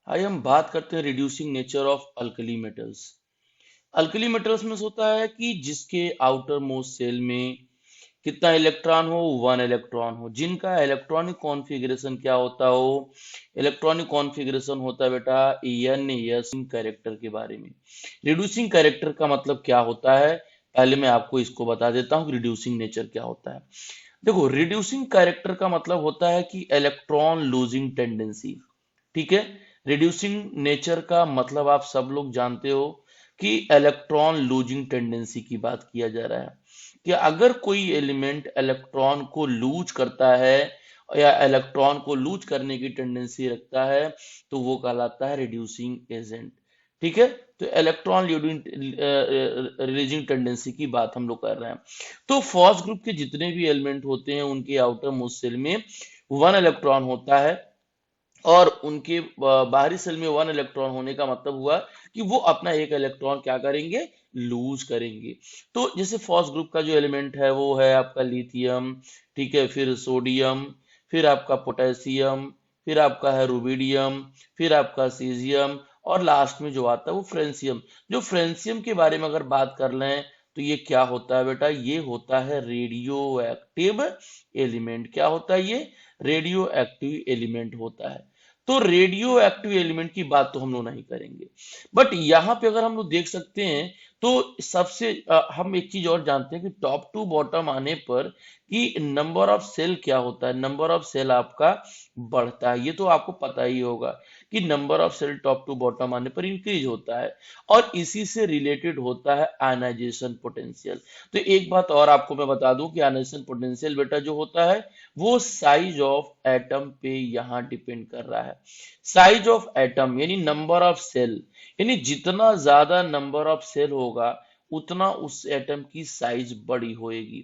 आइए हम बात करते हैं reducing nature of alkali metals. Alkali metals में होता है कि जिसके आउटर मोस्ट सेल में कितना इलेक्ट्रॉन हो, वन इलेक्ट्रॉन हो, जिनका इलेक्ट्रॉनिक कॉन्फ़िगरेशन क्या होता हो, इलेक्ट्रॉनिक कॉन्फ़िगरेशन होता है बेटा एन एस कैरेक्टर के बारे में। रिड्यूसिंग कैरेक्टर का मतलब क्या होता है, पहले मैं आपको इसको बता देता हूँ कि रिड्यूसिंग नेचर क्या होता है। देखो, रिड्यूसिंग कैरेक्टर का मतलब होता है कि इलेक्ट्रॉन लूजिंग टेंडेंसी। ठीक है। रिड्यूसिंग नेचर का मतलब आप सब लोग जानते हो कि इलेक्ट्रॉन लूजिंग टेंडेंसी की बात किया जा रहा है कि अगर कोई एलिमेंट इलेक्ट्रॉन को लूज करता है या इलेक्ट्रॉन को लूज करने की टेंडेंसी रखता है तो वो कहलाता है रिड्यूसिंग एजेंट। ठीक है। तो इलेक्ट्रॉन रिलीजिंग टेंडेंसी की बात हम लोग कर रहे हैं। तो फॉस ग्रुप के जितने भी एलिमेंट होते हैं उनके आउटर मोस्ट सेल में वन इलेक्ट्रॉन होता है और उनके बाहरी सेल में वन इलेक्ट्रॉन होने का मतलब हुआ कि वो अपना एक इलेक्ट्रॉन क्या करेंगे, लूज करेंगे। तो जैसे फॉस ग्रुप का जो एलिमेंट है वो है आपका लिथियम, ठीक है, फिर सोडियम, फिर आपका पोटेशियम, फिर आपका है रुबिडियम, फिर आपका सीजियम और लास्ट में जो आता है वो फ्रेंसियम। जो फ्रेंसियम के बारे में अगर बात कर लें तो ये क्या होता है बेटा, ये होता है रेडियो एक्टिव एलिमेंट। क्या होता है ये, रेडियो एक्टिव एलिमेंट होता है। तो रेडियो एक्टिव एलिमेंट की बात तो हम लोग नहीं करेंगे, बट यहाँ पे अगर हम लोग देख सकते हैं तो सबसे हम एक चीज और जानते हैं कि टॉप टू बॉटम आने पर कि नंबर ऑफ सेल क्या होता है, नंबर ऑफ सेल आपका बढ़ता है। ये तो आपको पता ही होगा कि number of cell top to bottom आने पर इंक्रीज होता है और इसी से रिलेटेड होता है आयनाइजेशन पोटेंशियल। तो एक बात और आपको मैं बता दूं कि आयनाइजेशन पोटेंशियल बेटा जो होता है वो साइज ऑफ एटम पे यहाँ डिपेंड कर रहा है। साइज ऑफ एटम यानी नंबर ऑफ सेल, यानी जितना ज्यादा नंबर ऑफ सेल होगा उतना उस एटम की साइज बड़ी होएगी।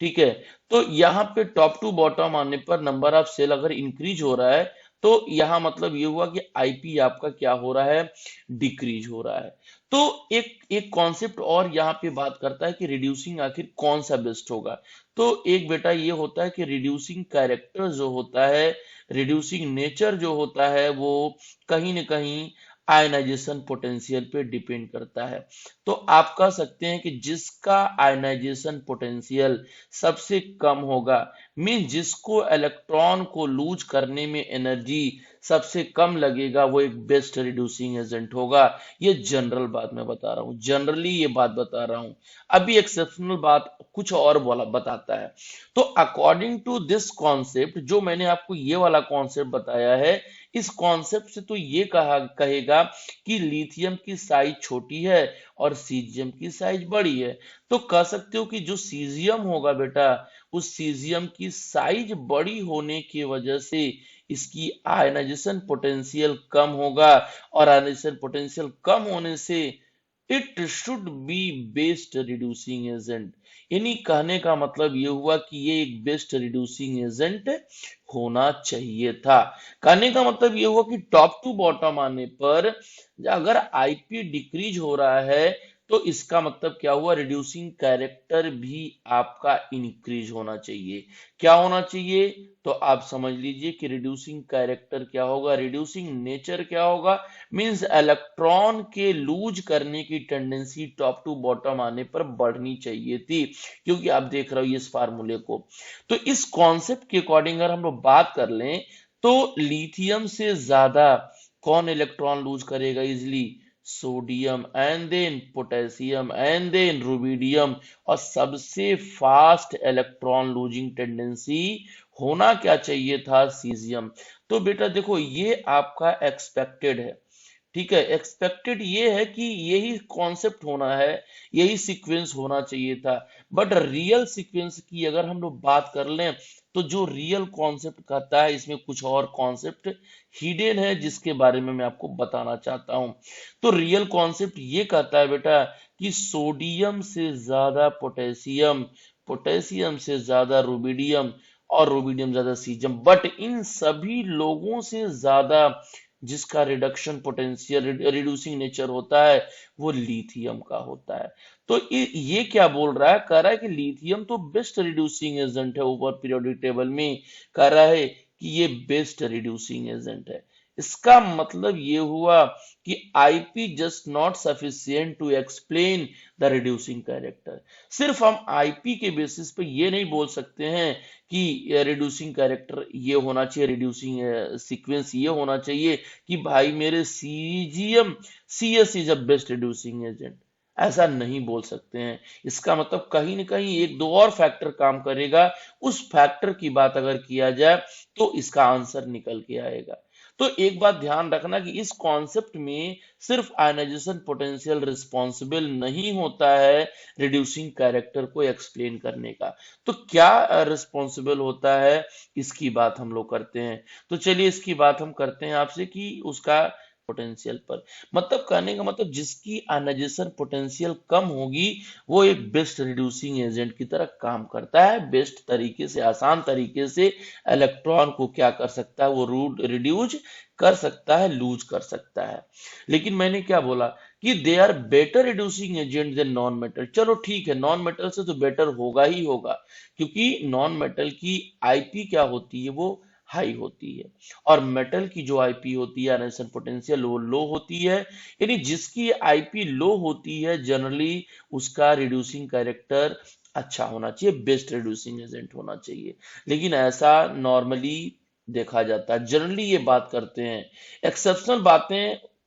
ठीक है। तो यहाँ पे टॉप टू बॉटम आने पर नंबर ऑफ सेल अगर इंक्रीज हो रहा है तो यहाँ मतलब ये हुआ कि आईपी आपका क्या हो रहा है, डिक्रीज हो रहा है। तो एक एक कॉन्सेप्ट और यहाँ पे बात करता है कि रिड्यूसिंग आखिर कौन सा बेस्ट होगा। तो एक बेटा ये होता है कि रिड्यूसिंग कैरेक्टर जो होता है, रिड्यूसिंग नेचर जो होता है वो कहीं ना कहीं आयनाइजेशन पोटेंशियल पे डिपेंड करता है। तो आप कह सकते हैं कि जिसका आयनाइजेशन पोटेंशियल सबसे कम होगा, मीन जिसको इलेक्ट्रॉन को लूज करने में एनर्जी सबसे कम लगेगा, वो एक बेस्ट रिड्यूसिंग एजेंट होगा। ये जनरल बात मैं बता रहा हूँ, जनरली ये बात बता रहा हूँ। अभी एक्सेप्शनल बात कुछ और बोला बताता है। तो अकॉर्डिंग टू दिस कॉन्सेप्ट, जो मैंने आपको ये वाला कॉन्सेप्ट बताया है, इस कॉन्सेप्ट से तो ये कहा कहेगा कि लिथियम की साइज छोटी है और सीजियम की साइज बड़ी है। तो कह सकते हो कि जो सीजियम होगा बेटा, उस सीजियम की साइज बड़ी होने की वजह से इसकी आयनाइजेशन पोटेंशियल कम होगा और आयनाइजेशन पोटेंशियल कम होने से it should be best reducing agent. यानी कहने का मतलब ये हुआ कि ये एक बेस्ट रिड्यूसिंग एजेंट होना चाहिए था। कहने का मतलब ये हुआ कि टॉप टू बॉटम आने पर अगर आईपी डिक्रीज हो रहा है तो इसका मतलब क्या हुआ, रिड्यूसिंग कैरेक्टर भी आपका इंक्रीज होना चाहिए। क्या होना चाहिए, तो आप समझ लीजिए कि रिड्यूसिंग कैरेक्टर क्या होगा, रिड्यूसिंग नेचर क्या होगा, मींस इलेक्ट्रॉन के लूज करने की टेंडेंसी टॉप टू बॉटम आने पर बढ़नी चाहिए थी, क्योंकि आप देख रहे हो इस फार्मूले को। तो इस कॉन्सेप्ट के अकॉर्डिंग अगर हम लोग बात कर लें तो लिथियम से ज्यादा कौन इलेक्ट्रॉन लूज करेगा easily, sodium and then potassium and then rubidium. और सबसे फास्ट इलेक्ट्रॉन लूजिंग टेंडेंसी होना क्या चाहिए था, सीजियम। तो बेटा देखो ये आपका एक्सपेक्टेड है। ठीक है, एक्सपेक्टेड ये है कि यही कॉन्सेप्ट होना है, यही सीक्वेंस होना चाहिए था। बट रियल सीक्वेंस की अगर हम लोग बात कर लें तो जो रियल कॉन्सेप्ट कहता है इसमें कुछ और कॉन्सेप्ट हिडन है जिसके बारे में मैं आपको बताना चाहता हूं। तो रियल कॉन्सेप्ट ये कहता है बेटा कि सोडियम से ज्यादा पोटेशियम, पोटेशियम से ज्यादा रुबिडियम और रुबिडियम ज्यादा सीजियम, बट इन सभी लोगों से ज्यादा जिसका रिडक्शन पोटेंशियल रिड्यूसिंग नेचर होता है वो लिथियम का होता है। तो ये क्या बोल रहा है, कह रहा है कि लिथियम तो बेस्ट रिड्यूसिंग एजेंट है, ऊपर पीरियोडिक टेबल में कह रहा है कि ये बेस्ट रिड्यूसिंग एजेंट है। इसका मतलब ये हुआ कि IP just not sufficient to explain the reducing character. सिर्फ हम आईपी के बेसिस पे ये नहीं बोल सकते हैं कि रिड्यूसिंग कैरेक्टर ये होना चाहिए, रिड्यूसिंग सीक्वेंस ये होना चाहिए कि भाई मेरे CGM CS is a best reducing agent, ऐसा नहीं बोल सकते हैं। इसका मतलब कहीं ना कहीं एक दो और फैक्टर काम करेगा, उस फैक्टर की बात अगर किया जाए तो इसका आंसर निकल के आएगा। तो एक बात ध्यान रखना कि इस कॉन्सेप्ट में सिर्फ आयनाइजेशन पोटेंशियल रिस्पॉन्सिबल नहीं होता है रिड्यूसिंग कैरेक्टर को एक्सप्लेन करने का। तो क्या रिस्पॉन्सिबल होता है, इसकी बात हम लोग करते हैं। तो चलिए इसकी बात हम करते हैं आपसे कि उसका पोटेंशियल पर, मतलब कहने का मतलब जिसकी आयनाइजेशन पोटेंशियल कम होगी वो एक बेस्ट रिड्यूसिंग एजेंट की तरह काम करता है, बेस्ट तरीके से, आसान तरीके से इलेक्ट्रॉन को क्या कर सकता है, वो रूट रिड्यूस कर सकता है, लूज कर सकता है। लेकिन मैंने क्या बोला कि they are better reducing agent than non metal. चलो ठीक है, नॉन मेटल से तो बेटर होगा ही होगा, क्योंकि नॉन मेटल की आईपी क्या होती है, वो हाई होती है, और मेटल की जो आईपी होती है आयनाइजेशन पोटेंशियल वो लो होती है। यानी जिसकी आईपी लो होती है जनरली उसका रिड्यूसिंग कैरेक्टर अच्छा होना चाहिए, बेस्ट रिड्यूसिंग एजेंट होना चाहिए। लेकिन ऐसा नॉर्मली देखा जाता है, जनरली ये बात करते हैं। एक्सेप्शनल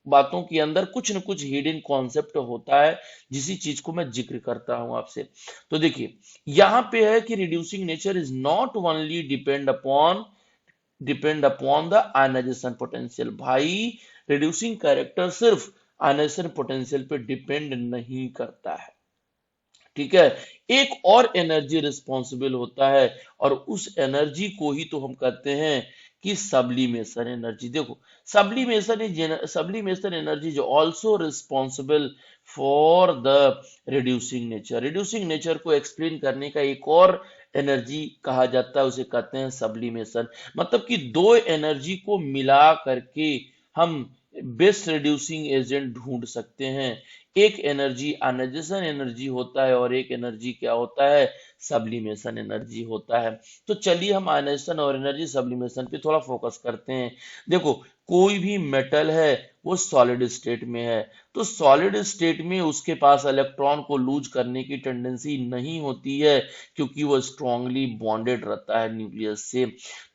बातों के अंदर कुछ न कुछ हिडन कॉन्सेप्ट होता है, जिसी चीज को मैं जिक्र करता हूं आपसे। तो देखिए यहां पे है कि reducing nature is not only depend upon the ionization potential. भाई रिड्यूसिंग कैरेक्टर सिर्फ आयनाइजेशन पोटेंशियल पे डिपेंड नहीं करता है, ठीक है। एक और एनर्जी रिस्पॉन्सिबल होता है, और उस एनर्जी को ही तो हम कहते हैं कि सब्लिमेशन एनर्जी। देखो सब्लिमेशन एनर्जी जो also responsible for the reducing nature. Reducing nature को एक्सप्लेन करने का एक और एनर्जी कहा जाता है, उसे कहते हैं सब्लिमेशन। मतलब कि दो एनर्जी को मिला करके हम बेस्ट रिड्यूसिंग एजेंट ढूंढ सकते हैं। एक एनर्जी आयनाइजेशन एनर्जी होता है और एक एनर्जी क्या होता है, सब्लिमेशन एनर्जी होता है। तो चलिए हम आयनाइजेशन और एनर्जी सब्लिमेशन पे थोड़ा फोकस करते हैं। देखो कोई भी मेटल है वो सॉलिड स्टेट में है, तो सॉलिड स्टेट में उसके पास इलेक्ट्रॉन को लूज करने की टेंडेंसी नहीं होती है, क्योंकि वो स्ट्रांगली बॉन्डेड रहता है न्यूक्लियस से।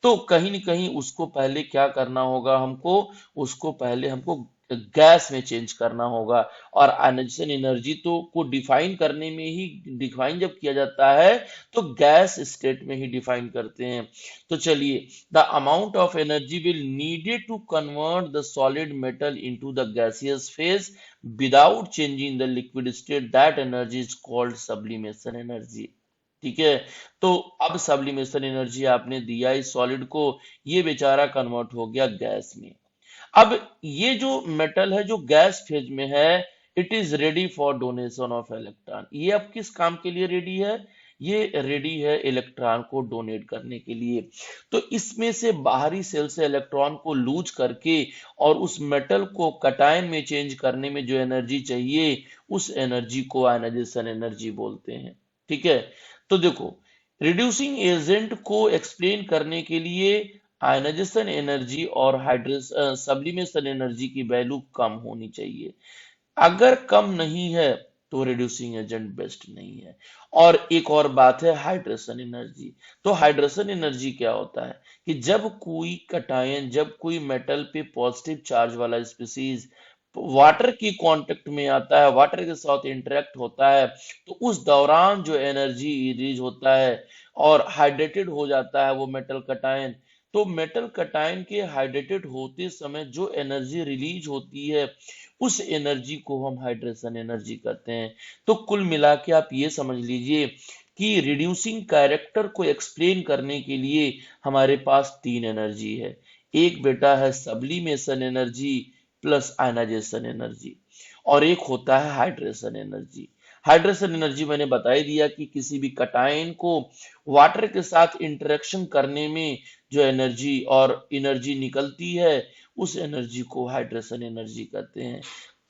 तो कहीं न कहीं उसको पहले क्या करना होगा हमको, उसको पहले हमको गैस में चेंज करना होगा। और आयनाइजेशन एनर्जी तो को डिफाइन करने में ही, डिफाइन जब किया जाता है तो गैस स्टेट में ही डिफाइन करते हैं। तो चलिए the amount of energy will needed to convert the solid metal into the gaseous phase without changing the liquid state, that energy is called sublimation energy. ठीक है। तो अब सब्लिमेशन एनर्जी आपने दिया इस सॉलिड को, ये बेचारा कन्वर्ट हो गया गैस में। अब ये जो मेटल है जो गैस फेज में है, it is ready for donation of electron. ये अब किस काम के लिए रेडी है, ये रेडी है इलेक्ट्रॉन को डोनेट करने के लिए। तो इसमें से बाहरी सेल से इलेक्ट्रॉन को लूज करके और उस मेटल को कटायन में चेंज करने में जो एनर्जी चाहिए, उस एनर्जी को आयनाइजेशन एनर्जी बोलते हैं। ठीक है। तो देखो रिड्यूसिंग एजेंट को एक्सप्लेन करने के लिए आयनाइजेशन एनर्जी और सब्लिमेशन एनर्जी की वैल्यू कम होनी चाहिए। अगर कम नहीं है तो रिड्यूसिंग एजेंट बेस्ट नहीं है। और एक और बात है हाइड्रेशन एनर्जी। तो हाइड्रेशन एनर्जी क्या होता है कि जब कोई कटायन, जब कोई मेटल पे पॉजिटिव चार्ज वाला स्पीसीज वाटर की कांटेक्ट में आता है, वाटर के साथ इंटरेक्ट होता है, तो उस दौरान जो एनर्जी रिलीज होता है और हाइड्रेटेड हो जाता है वो मेटल कटायन। तो मेटल कटायन के हाइड्रेटेड होते समय जो एनर्जी रिलीज होती है, उस एनर्जी को हम हाइड्रेशन एनर्जी कहते हैं। तो कुल मिला के आप ये समझ लीजिए कि रिड्यूसिंग कैरेक्टर को एक्सप्लेन करने के लिए हमारे पास तीन एनर्जी है। एक बेटा है sublimation energy plus ionization energy, और एक होता है हाइड्रेशन एनर्जी। हाइड्रेशन एनर्जी मैंने बता ही दिया कि किसी भी कटायन को वाटर के साथ इंटरेक्शन करने में जो एनर्जी निकलती है, उस एनर्जी को हाइड्रेशन एनर्जी कहते हैं।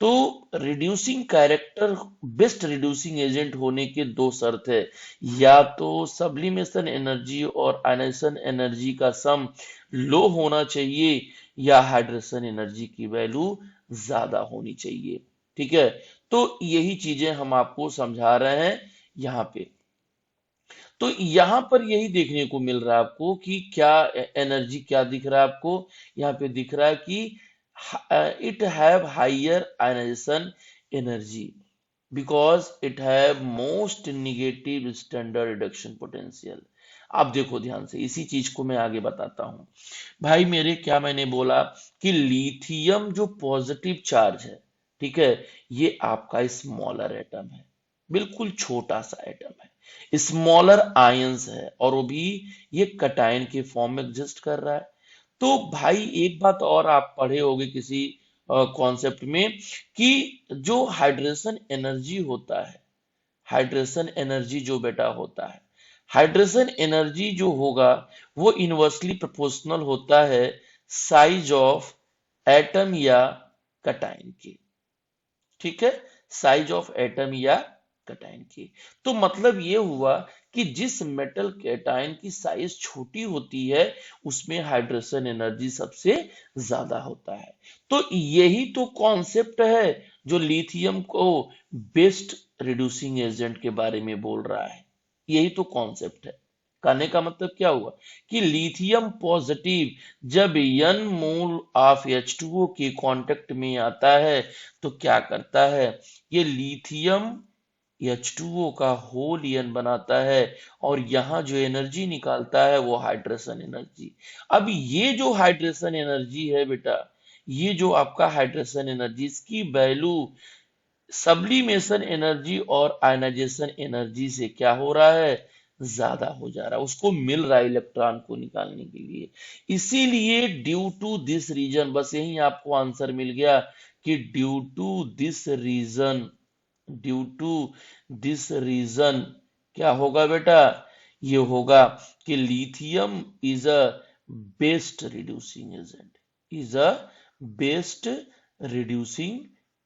तो reducing character best reducing agent होने के दो शर्त है, या तो सब्लिमेशन एनर्जी और आयनाइजेशन एनर्जी का सम लो होना चाहिए, या हाइड्रेशन एनर्जी की वैल्यू ज्यादा होनी चाहिए। ठीक है, तो यही चीजें हम आपको समझा रहे हैं यहाँ पे। तो यहां पर यही देखने को मिल रहा है आपको कि क्या एनर्जी क्या दिख रहा है आपको, यहाँ पे दिख रहा है कि it have higher ionization energy because it have most negative standard reduction potential. आप देखो ध्यान से, इसी चीज को मैं आगे बताता हूं। भाई मेरे, क्या मैंने बोला कि लिथियम जो पॉजिटिव चार्ज है, ठीक है, ये आपका स्मॉलर एटम है, बिल्कुल छोटा सा एटम है, स्मॉलर आयंस है, और वो भी ये कटायन के फॉर्म में एग्जिस्ट कर रहा है। तो भाई एक बात और आप पढ़े होंगे किसी कॉन्सेप्ट में, कि जो हाइड्रेशन एनर्जी होता है, हाइड्रेशन एनर्जी जो बेटा होता है, हाइड्रेशन एनर्जी जो होगा वो इनवर्सली प्रोपोर्शनल होता है साइज ऑफ एटम या कटायन के। ठीक है, साइज ऑफ एटम या कैटायन की। तो मतलब ये हुआ कि जिस मेटल कैटायन की साइज छोटी होती है उसमें हाइड्रेशन एनर्जी सबसे ज्यादा होता है। तो यही तो कॉन्सेप्ट है जो लिथियम को बेस्ट रिड्यूसिंग एजेंट के बारे में बोल रहा है। यही तो कॉन्सेप्ट है। कहने का मतलब क्या हुआ कि लिथियम पॉजिटिव जब n मोल ऑफ H2O के कांटेक्ट में आता है तो क्या करता है, ये लिथियम H2O का होल n बनाता है, और यहां जो एनर्जी निकालता है वो हाइड्रेशन एनर्जी। अब ये जो हाइड्रेशन एनर्जी है बेटा, ये जो आपका हाइड्रेशन एनर्जी, इसकी वैल्यू सब्लिमेशन एनर्जी और आयनाइजेशन एनर्जी से क्या हो रहा है, ज्यादा हो जा रहा है, उसको मिल रहा है इलेक्ट्रॉन को निकालने के लिए। इसीलिए ड्यू टू दिस रीजन, बस यही आपको आंसर मिल गया कि due to this reason, due to this reason क्या होगा बेटा, ये होगा कि lithium is a best reducing agent, is a best reducing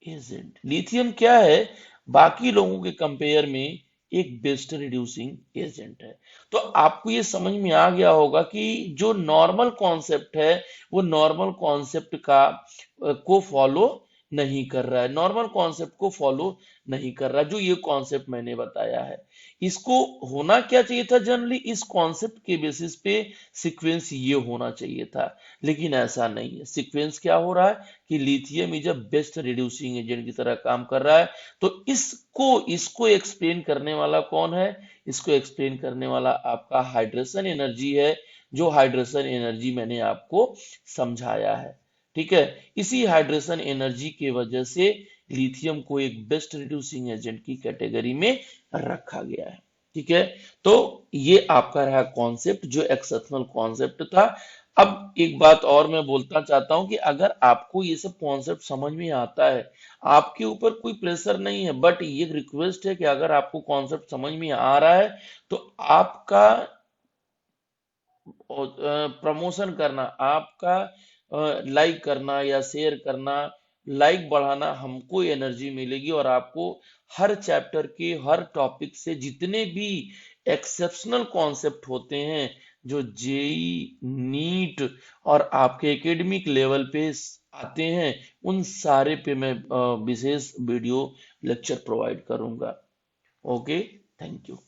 agent. Lithium क्या है, बाकी लोगों के कंपेयर में एक बेस्ट रिड्यूसिंग एजेंट है। तो आपको ये समझ में आ गया होगा कि जो नॉर्मल कॉन्सेप्ट है वो नॉर्मल कॉन्सेप्ट का को फॉलो नहीं कर रहा है, नॉर्मल कॉन्सेप्ट को फॉलो नहीं कर रहा, जो ये कॉन्सेप्ट मैंने बताया है। इसको होना क्या चाहिए था, जनरली इस कॉन्सेप्ट के बेसिस पे सीक्वेंस ये होना चाहिए था, लेकिन ऐसा नहीं है। सीक्वेंस क्या हो रहा है कि lithium is a best reducing agent की तरह काम कर रहा है। तो इसको इसको एक्सप्लेन करने वाला कौन है, इसको एक्सप्लेन करने वाला आपका हाइड्रेशन एनर्जी है, जो हाइड्रेशन एनर्जी मैंने आपको समझाया है। ठीक है, इसी हाइड्रेशन एनर्जी की वजह से लिथियम को एक बेस्ट रिड्यूसिंग एजेंट की कैटेगरी में रखा गया है। ठीक है, तो ये आपका रहा कॉन्सेप्ट जो एक्सेप्शनल कॉन्सेप्ट था। अब एक बात और मैं बोलना चाहता हूं कि अगर आपको ये सब कॉन्सेप्ट समझ में आता है, आपके ऊपर कोई प्रेशर नहीं है, बट ये रिक्वेस्ट है कि अगर आपको कॉन्सेप्ट समझ में आ रहा है तो आपका प्रमोशन करना, आपका लाइक करना या शेयर करना, लाइक बढ़ाना, हमको एनर्जी मिलेगी, और आपको हर चैप्टर के हर टॉपिक से जितने भी एक्सेप्शनल कॉन्सेप्ट होते हैं जो जेई नीट और आपके एकेडमिक लेवल पे आते हैं, उन सारे पे मैं विशेष वीडियो लेक्चर प्रोवाइड करूंगा। Okay, thank you.